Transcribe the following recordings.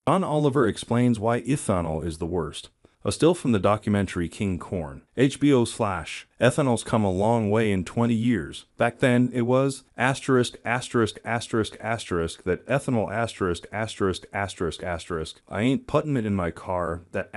John Oliver explains why ethanol is the worst. A still from the documentary King Corn. HBO/Ethanol's come a long way in 20 years. Back then, it was that ethanol I ain't puttin' it in my car, that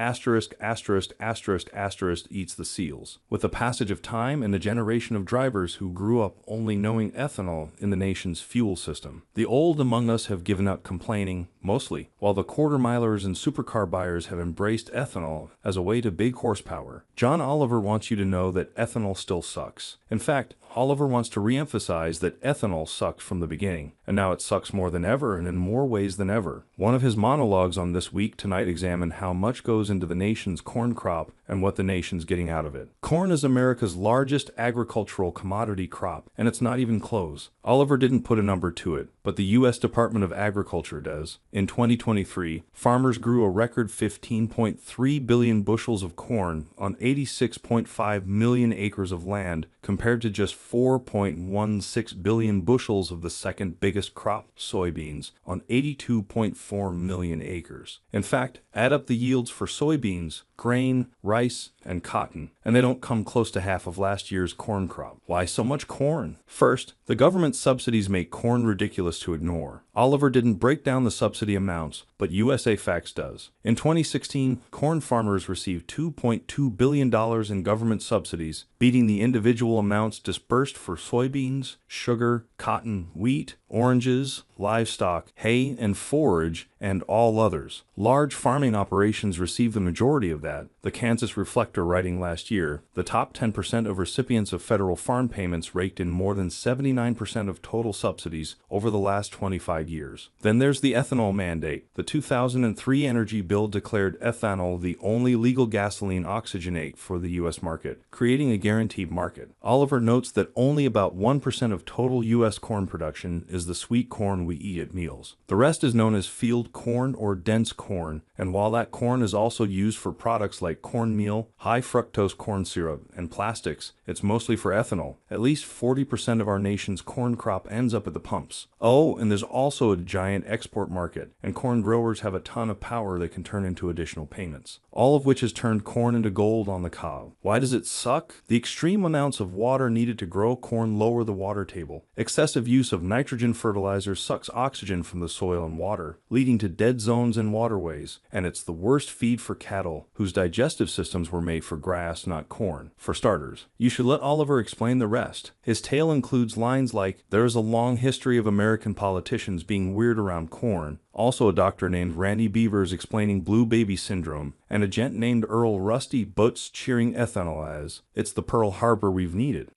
eats the seals. With the passage of time and a generation of drivers who grew up only knowing ethanol in the nation's fuel system, the old among us have given up complaining, mostly, while the quarter-milers and supercar buyers have embraced ethanol as a way to big horsepower. John Oliver wants you to know that ethanol still sucks. In fact, Oliver wants to re-emphasize that ethanol sucked from the beginning, and now it sucks more than ever and in more ways than ever. One of his monologues on This Week Tonight examined how much goes into the nation's corn crop and what the nation's getting out of it. Corn is America's largest agricultural commodity crop, and it's not even close. Oliver didn't put a number to it, but the U.S. Department of Agriculture does. In 2023, farmers grew a record 15.3 billion bushels of corn on 86.5 million acres of land, compared to just 4.16 billion bushels of the second biggest crop, soybeans, on 82.4 million acres. In fact, add up the yields for soybeans, grain, rice, and cotton, and they don't come close to half of last year's corn crop. Why so much corn? First, the government subsidies make corn ridiculous to ignore. Oliver didn't break down the subsidy amounts, but USA Facts does. In 2016, corn farmers received $2.2 billion in government subsidies, beating the individual amounts dispersed for soybeans, sugar, cotton, wheat, oranges, livestock, hay and forage, and all others. Large farming operations receive the majority of that. The Kansas Reflector writing last year, the top 10% of recipients of federal farm payments raked in more than 79% of total subsidies over the last 25 years. Then there's the ethanol mandate. The 2003 energy bill declared ethanol the only legal gasoline oxygenate for the U.S. market, creating a guaranteed market. Oliver notes that only about 1% of total U.S. corn production is the sweet corn we eat at meals. The rest is known as field corn or dense corn, and while that corn is also used for products like cornmeal, high fructose corn syrup, and plastics, it's mostly for ethanol. At least 40% of our nation's corn crop ends up at the pumps. Oh, and there's also a giant export market, and corn growers have a ton of power that can turn into additional payments. All of which has turned corn into gold on the cob. Why does it suck? The extreme amounts of water needed to grow corn lower the water table. Excessive use of nitrogen fertilizers sucks oxygen from the soil and water, leading to dead zones and waterways, and it's the worst feed for cattle, whose digestive systems were made for grass, not corn. For starters, you should let Oliver explain the rest. His tale includes lines like, "There is a long history of American politicians being weird around corn," also a doctor named Randy Beavers explaining blue baby syndrome, and a gent named Earl Rusty Butts cheering ethanol as, "It's the Pearl Harbor we've needed."